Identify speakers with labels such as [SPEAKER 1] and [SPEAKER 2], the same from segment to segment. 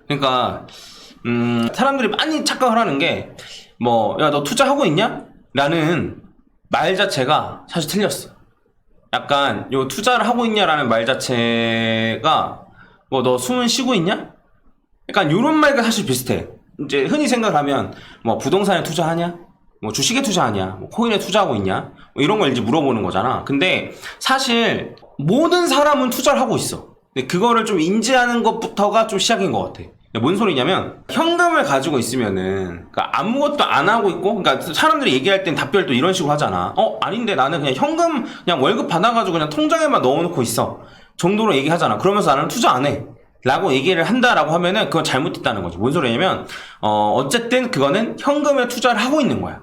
[SPEAKER 1] 그러니까 사람들이 많이 착각을 하는 게 뭐 야 너 투자하고 있냐? 라는 말 자체가 사실 틀렸어. 약간 요 투자를 하고 있냐라는 말 자체가 뭐 너 숨은 쉬고 있냐? 약간 요런 말과 사실 비슷해. 이제 흔히 생각하면 뭐 부동산에 투자하냐? 뭐 주식에 투자하냐? 뭐 코인에 투자하고 있냐? 뭐 이런 걸 이제 물어보는 거잖아. 근데 사실 모든 사람은 투자를 하고 있어. 근데 그거를 좀 인지하는 것부터가 좀 시작인 것 같아. 뭔 소리냐면 현금을 가지고 있으면은 그러니까 아무것도 안 하고 있고, 그러니까 사람들이 얘기할 땐 답변을 또 이런 식으로 하잖아. 아닌데 나는 그냥 현금 그냥 월급 받아가지고 그냥 통장에만 넣어놓고 있어 정도로 얘기하잖아. 그러면서 나는 투자 안 해 라고 얘기를 한다라고 하면은 그건 잘못됐다는 거지. 뭔 소리냐면 어쨌든 그거는 현금에 투자를 하고 있는 거야.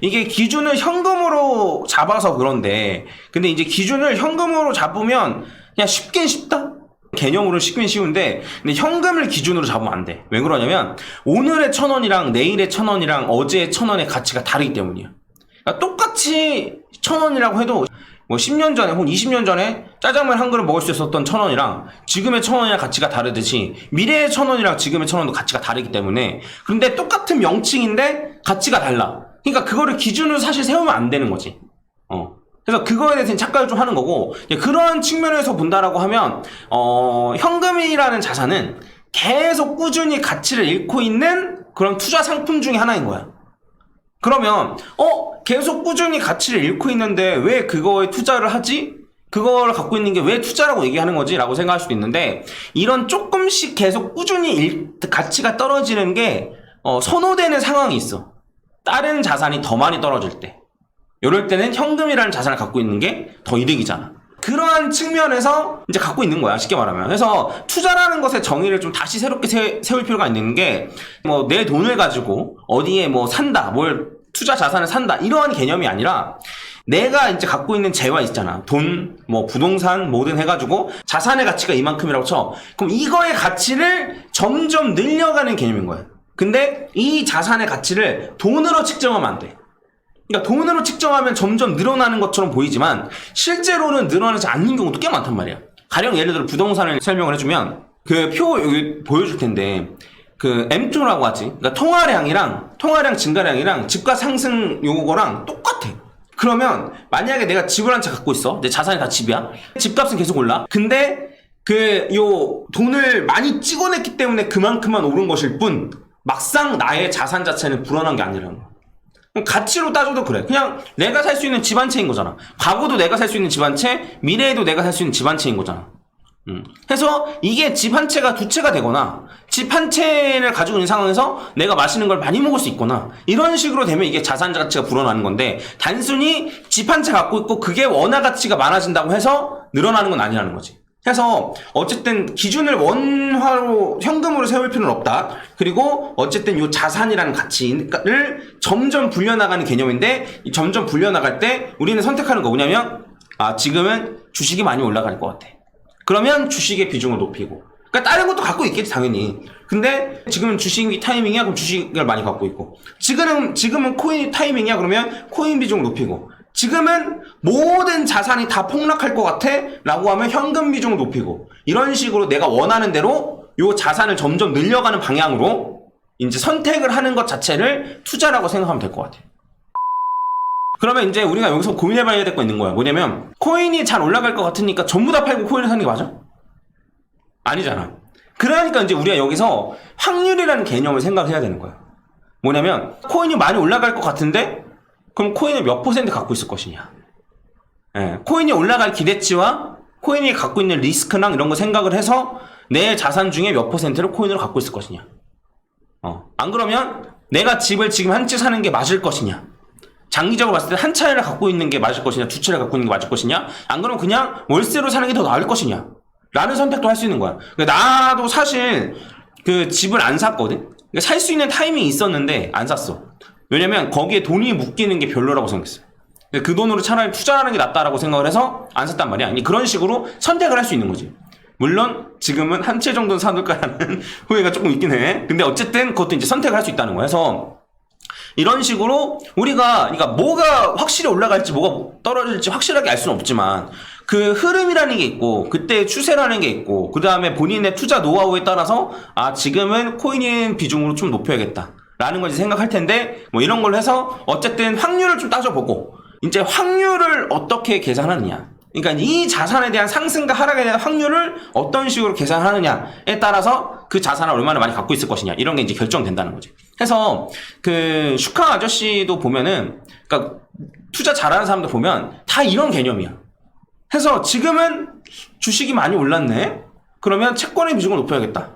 [SPEAKER 1] 이게 기준을 현금으로 잡아서 그런데, 근데 이제 기준을 현금으로 잡으면 그냥 쉽긴 쉽다? 개념으로 쉽긴 쉬운데, 근데 현금을 기준으로 잡으면 안 돼. 왜 그러냐면 오늘의 1,000원이랑 내일의 1,000원이랑 어제의 1,000원의 가치가 다르기 때문이야. 그러니까 똑같이 1,000원이라고 해도 뭐 10년 전에 혹은 20년 전에 짜장면 한 그릇 먹을 수 있었던 1,000원이랑 지금의 1,000원이랑 가치가 다르듯이 미래의 1,000원이랑 지금의 1,000원도 가치가 다르기 때문에, 그런데 똑같은 명칭인데 가치가 달라. 그러니까 그거를 기준으로 사실 세우면 안 되는 거지. 그래서 그거에 대해서 착각을 좀 하는 거고, 그런 측면에서 본다라고 하면 현금이라는 자산은 계속 꾸준히 가치를 잃고 있는 그런 투자 상품 중에 하나인 거야. 그러면 계속 꾸준히 가치를 잃고 있는데 왜 그거에 투자를 하지? 그걸 갖고 있는 게 왜 투자라고 얘기하는 거지? 라고 생각할 수도 있는데, 이런 조금씩 계속 꾸준히 가치가 떨어지는 게 선호되는 상황이 있어. 다른 자산이 더 많이 떨어질 때, 이럴 때는 현금이라는 자산을 갖고 있는 게 더 이득이잖아. 그러한 측면에서 이제 갖고 있는 거야, 쉽게 말하면. 그래서 투자라는 것의 정의를 좀 다시 새롭게 세울 필요가 있는 게, 뭐 내 돈을 가지고 어디에 뭐 산다, 뭘 투자 자산을 산다, 이러한 개념이 아니라 내가 이제 갖고 있는 재화 있잖아. 돈, 뭐 부동산 뭐든 해가지고 자산의 가치가 이만큼이라고 쳐. 그럼 이거의 가치를 점점 늘려가는 개념인 거야. 근데 이 자산의 가치를 돈으로 측정하면 안 돼. 그러니까 돈으로 측정하면 점점 늘어나는 것처럼 보이지만 실제로는 늘어나지 않는 경우도 꽤 많단 말이야. 가령 예를 들어 부동산을 설명을 해주면, 그 표 여기 보여줄 텐데 그 M2라고 하지. 그러니까 통화량 증가량이랑 집가 상승 요거랑 똑같아. 그러면 만약에 내가 집을 한 채 갖고 있어. 내 자산이 다 집이야. 집값은 계속 올라. 근데 요 돈을 많이 찍어냈기 때문에 그만큼만 오른 것일 뿐, 막상 나의 자산 자체는 불어난 게 아니라는 거야. 가치로 따져도 그래. 그냥 내가 살 수 있는 집 한 채인 거잖아. 과거도 내가 살 수 있는 집 한 채, 미래에도 내가 살 수 있는 집 한 채인 거잖아. 그래서 이게 집 한 채가 두 채가 되거나, 집 한 채를 가지고 있는 상황에서 내가 맛있는 걸 많이 먹을 수 있거나, 이런 식으로 되면 이게 자산 가치가 불어나는 건데, 단순히 집 한 채 갖고 있고 그게 원화 가치가 많아진다고 해서 늘어나는 건 아니라는 거지. 그래서 어쨌든 기준을 원화로, 현금으로 세울 필요는 없다. 그리고 어쨌든 이 자산이라는 가치를 점점 불려나가는 개념인데, 점점 불려나갈 때 우리는 선택하는 거 뭐냐면, 지금은 주식이 많이 올라갈 것 같아. 그러면 주식의 비중을 높이고, 그러니까 다른 것도 갖고 있겠지 당연히. 근데 지금은 주식 타이밍이야, 그럼 주식을 많이 갖고 있고, 지금은 코인 타이밍이야, 그러면 코인 비중을 높이고, 지금은 모든 자산이 다 폭락할 것 같아 라고 하면 현금 비중을 높이고, 이런 식으로 내가 원하는 대로 요 자산을 점점 늘려가는 방향으로 이제 선택을 하는 것 자체를 투자라고 생각하면 될 것 같아. 그러면 이제 우리가 여기서 고민해봐야 될 거 있는 거야. 뭐냐면, 코인이 잘 올라갈 것 같으니까 전부 다 팔고 코인을 사는 게 맞아? 아니잖아. 그러니까 이제 우리가 여기서 확률이라는 개념을 생각해야 되는 거야. 뭐냐면, 코인이 많이 올라갈 것 같은데 그럼 코인을 몇 퍼센트 갖고 있을 것이냐. 코인이 올라갈 기대치와 코인이 갖고 있는 리스크랑 이런 거 생각을 해서 내 자산 중에 몇 퍼센트를 코인으로 갖고 있을 것이냐. 안 그러면 내가 집을 지금 한 채 사는 게 맞을 것이냐. 장기적으로 봤을 때 한 차례를 갖고 있는 게 맞을 것이냐, 두 채를 갖고 있는 게 맞을 것이냐. 안 그러면 그냥 월세로 사는 게 더 나을 것이냐 라는 선택도 할 수 있는 거야. 나도 사실 그 집을 안 샀거든. 살 수 있는 타이밍이 있었는데 안 샀어. 왜냐면 거기에 돈이 묶이는 게 별로라고 생각했어요. 그 돈으로 차라리 투자하는 게 낫다라고 생각을 해서 안 샀단 말이야. 그런 식으로 선택을 할 수 있는 거지. 물론 지금은 한 채 정도는 사둘까라는 후회가 조금 있긴 해. 근데 어쨌든 그것도 이제 선택을 할 수 있다는 거야. 그래서 이런 식으로 우리가, 그러니까 뭐가 확실히 올라갈지 뭐가 떨어질지 확실하게 알 수는 없지만, 그 흐름이라는 게 있고 그때의 추세라는 게 있고 그 다음에 본인의 투자 노하우에 따라서 아 지금은 코인 비중으로 좀 높여야겠다 라는 걸 생각할 텐데 뭐 이런 걸 해서 어쨌든 확률을 좀 따져보고 이제 확률을 어떻게 계산하느냐, 그러니까 이 자산에 대한 상승과 하락에 대한 확률을 어떤 식으로 계산하느냐에 따라서 그 자산을 얼마나 많이 갖고 있을 것이냐 이런 게 이제 결정된다는 거지. 그래서 그 슈카 아저씨도 보면은 그러니까 투자 잘하는 사람들 보면 다 이런 개념이야. 해서 지금은 주식이 많이 올랐네? 그러면 채권의 비중을 높여야겠다.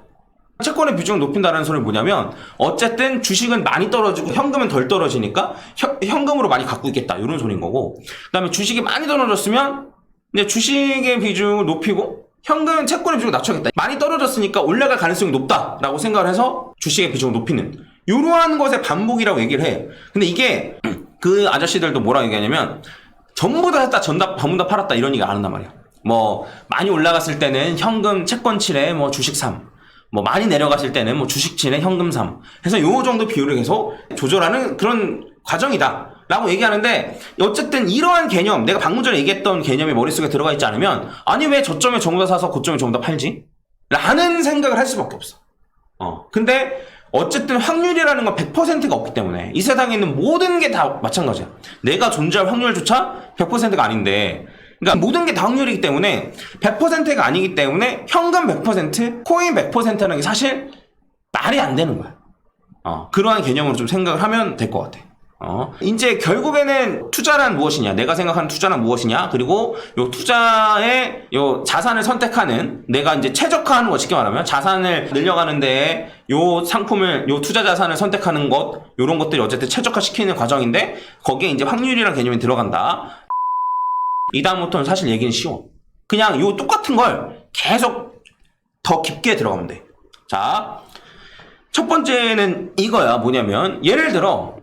[SPEAKER 1] 채권의 비중을 높인다는 소리는 뭐냐면 어쨌든 주식은 많이 떨어지고 현금은 덜 떨어지니까 현금으로 많이 갖고 있겠다 이런 소리인 거고, 그 다음에 주식이 많이 떨어졌으면 이제 주식의 비중을 높이고 현금 채권의 비중을 낮춰야겠다. 많이 떨어졌으니까 올라갈 가능성이 높다라고 생각을 해서 주식의 비중을 높이는 이러한 것의 반복이라고 얘기를 해. 근데 이게 그 아저씨들도 뭐라고 얘기하냐면 전부 다 샀다, 전부 다 팔았다 이런 얘기 안 한단 말이야. 뭐 많이 올라갔을 때는 현금 채권 칠에 뭐 주식 3, 뭐 많이 내려갔을 때는 뭐 주식 칠에 현금 3 해서 요 정도 비율을 계속 조절하는 그런 과정이다 라고 얘기하는데, 어쨌든 이러한 개념, 내가 방금 전에 얘기했던 개념이 머릿속에 들어가 있지 않으면 아니 왜 저점에 전부 다 사서 고점에 전부 다 팔지? 라는 생각을 할 수밖에 없어. 근데 어쨌든 확률이라는 건 100%가 없기 때문에 이 세상에 있는 모든 게 다 마찬가지야. 내가 존재할 확률조차 100%가 아닌데, 그러니까 모든 게 다 확률이기 때문에 100%가 아니기 때문에 현금 100%, 코인 100%라는 게 사실 말이 안 되는 거야. 그러한 개념으로 좀 생각을 하면 될 것 같아. 이제 결국에는 투자란 무엇이냐, 내가 생각하는 투자란 무엇이냐, 그리고 요 투자의 요 자산을 선택하는, 내가 이제 최적화하는 거, 쉽게 말하면 자산을 늘려가는데 요 상품을, 요 투자 자산을 선택하는 것, 요런 것들이 어쨌든 최적화시키는 과정인데 거기에 이제 확률이라는 개념이 들어간다. 이 다음부터는 사실 얘기는 쉬워. 그냥 요 똑같은 걸 계속 더 깊게 들어가면 돼. 자, 첫 번째는 이거야. 뭐냐면 예를 들어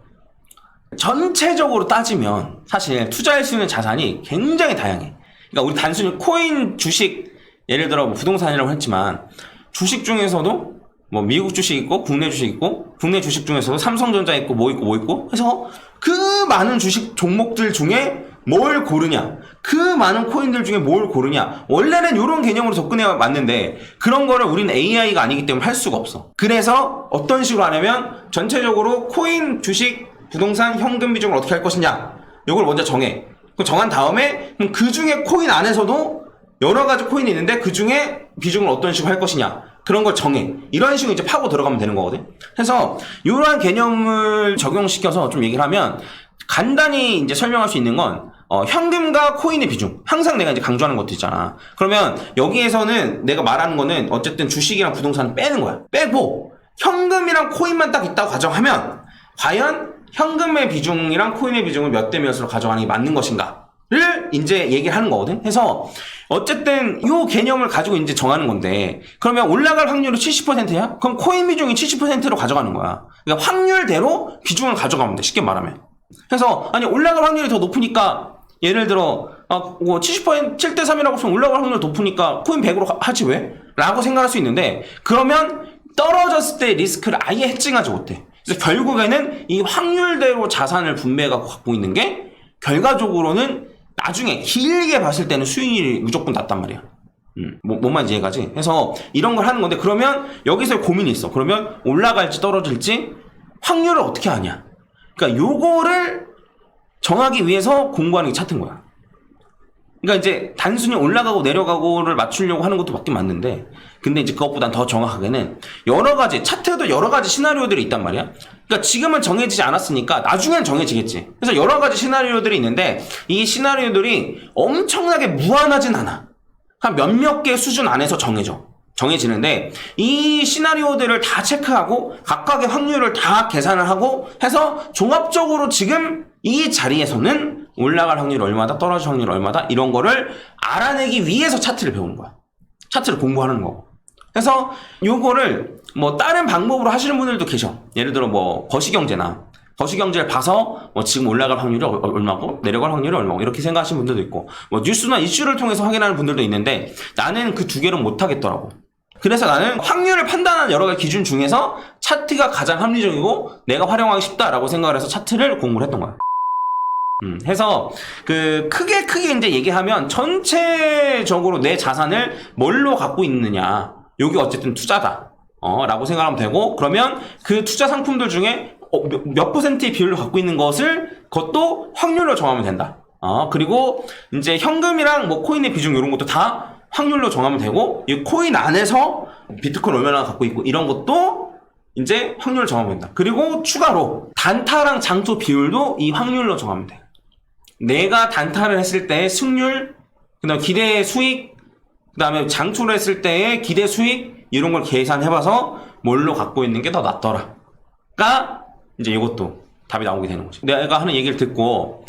[SPEAKER 1] 전체적으로 따지면 사실 투자할 수 있는 자산이 굉장히 다양해. 그러니까 우리 단순히 코인, 주식, 예를 들어 뭐 부동산이라고 했지만 주식 중에서도 뭐 미국 주식 있고 국내 주식 있고, 국내 주식 중에서도 삼성전자 있고 뭐 있고 해서 그 많은 주식 종목들 중에 뭘 고르냐, 그 많은 코인들 중에 뭘 고르냐, 원래는 이런 개념으로 접근해야 맞는데 그런 거를 우리는 AI가 아니기 때문에 할 수가 없어. 그래서 어떤 식으로 하냐면 전체적으로 코인, 주식, 부동산, 현금 비중을 어떻게 할 것이냐 이걸 먼저 정해. 정한 다음에 그 중에 코인 안에서도 여러 가지 코인이 있는데 그 중에 비중을 어떤 식으로 할 것이냐 그런 걸 정해. 이런 식으로 이제 파고 들어가면 되는 거거든. 그래서 이러한 개념을 적용시켜서 좀 얘기를 하면 간단히 이제 설명할 수 있는 건 현금과 코인의 비중, 항상 내가 이제 강조하는 것도 있잖아. 그러면 여기에서는 내가 말하는 거는 어쨌든 주식이랑 부동산을 빼는 거야. 빼고 현금이랑 코인만 딱 있다고 가정하면 과연 현금의 비중이랑 코인의 비중을 몇 대 몇으로 가져가는 게 맞는 것인가를 이제 얘기를 하는 거거든. 그래서 어쨌든 이 개념을 가지고 이제 정하는 건데, 그러면 올라갈 확률이 70%야? 그럼 코인 비중이 70%로 가져가는 거야. 그러니까 확률대로 비중을 가져가면 돼, 쉽게 말하면. 그래서 아니 올라갈 확률이 더 높으니까 예를 들어 70% 7대 3이라고 하면 올라갈 확률이 높으니까 코인 100으로 하지 왜? 라고 생각할 수 있는데, 그러면 떨어졌을 때 리스크를 아예 해칭하지 못해. 그래서 결국에는 이 확률대로 자산을 분배해갖고 갖고 있는 게 결과적으로는 나중에 길게 봤을 때는 수익률이 무조건 낮단 말이야. 뭔 말인지 이해가지? 그래서 이런 걸 하는 건데, 그러면 여기서 고민이 있어. 그러면 올라갈지 떨어질지 확률을 어떻게 하냐? 그러니까 요거를 정하기 위해서 공부하는 게 차트인 거야. 그러니까 이제 단순히 올라가고 내려가고를 맞추려고 하는 것도 맞긴 맞는데, 근데 이제 그것보단 더 정확하게는 여러 가지, 차트에도 여러 가지 시나리오들이 있단 말이야. 그러니까 지금은 정해지지 않았으니까 나중엔 정해지겠지. 그래서 여러 가지 시나리오들이 있는데 이 시나리오들이 엄청나게 무한하진 않아. 한 몇몇 개 수준 안에서 정해지는데 이 시나리오들을 다 체크하고 각각의 확률을 다 계산을 하고 해서 종합적으로 지금 이 자리에서는 올라갈 확률이 얼마다, 떨어질 확률이 얼마다, 이런 거를 알아내기 위해서 차트를 배우는 거야. 차트를 공부하는 거고. 그래서 요거를 뭐 다른 방법으로 하시는 분들도 계셔. 예를 들어 뭐 거시경제를 봐서 뭐 지금 올라갈 확률이 얼마고 내려갈 확률이 얼마고 이렇게 생각하시는 분들도 있고, 뭐 뉴스나 이슈를 통해서 확인하는 분들도 있는데 나는 그 두 개를 못 하겠더라고. 그래서 나는 확률을 판단하는 여러 가지 기준 중에서 차트가 가장 합리적이고 내가 활용하기 쉽다라고 생각을 해서 차트를 공부를 했던 거야. 해서 크게 이제 얘기하면 전체적으로 내 자산을 뭘로 갖고 있느냐. 여기 어쨌든 투자다. 라고 생각하면 되고, 그러면 그 투자 상품들 중에 몇 퍼센트의 비율로 갖고 있는 그것도 확률로 정하면 된다. 그리고 이제 현금이랑 뭐 코인의 비중 이런 것도 다 확률로 정하면 되고, 이 코인 안에서 비트코인 얼마나 갖고 있고 이런 것도 이제 확률로 정하면 된다. 그리고 추가로 단타랑 장투 비율도 이 확률로 정하면 돼. 내가 단타를 했을 때의 승률, 그다음 기대 수익, 그다음에 장투를 했을 때의 기대 수익 이런 걸 계산해봐서 뭘로 갖고 있는 게 더 낫더라가 이제 이것도 답이 나오게 되는 거지. 내가 하는 얘기를 듣고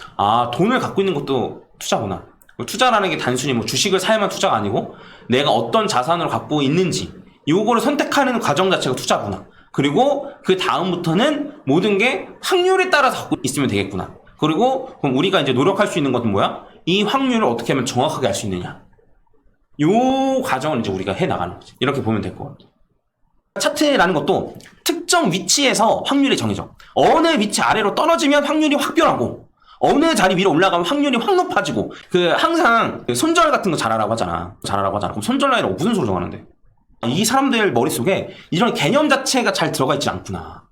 [SPEAKER 1] 돈을 갖고 있는 것도 투자구나. 투자라는 게 단순히 뭐 주식을 사야만 투자가 아니고 내가 어떤 자산을 갖고 있는지 요거를 선택하는 과정 자체가 투자구나. 그리고 그 다음부터는 모든 게 확률에 따라서 갖고 있으면 되겠구나. 그리고 그럼 우리가 이제 노력할 수 있는 것은 뭐야? 이 확률을 어떻게 하면 정확하게 알 수 있느냐. 요 과정을 이제 우리가 해 나가는 거지. 이렇게 보면 될 것 같아. 차트라는 것도 특정 위치에서 확률이 정해져. 어느 위치 아래로 떨어지면 확률이 확 변하고, 어느 자리 위로 올라가면 확률이 확 높아지고, 항상 손절 같은 거 잘하라고 하잖아. 그럼 손절 라인은 무슨 소리 정하는데? 이 사람들 머릿속에 이런 개념 자체가 잘 들어가 있지 않구나.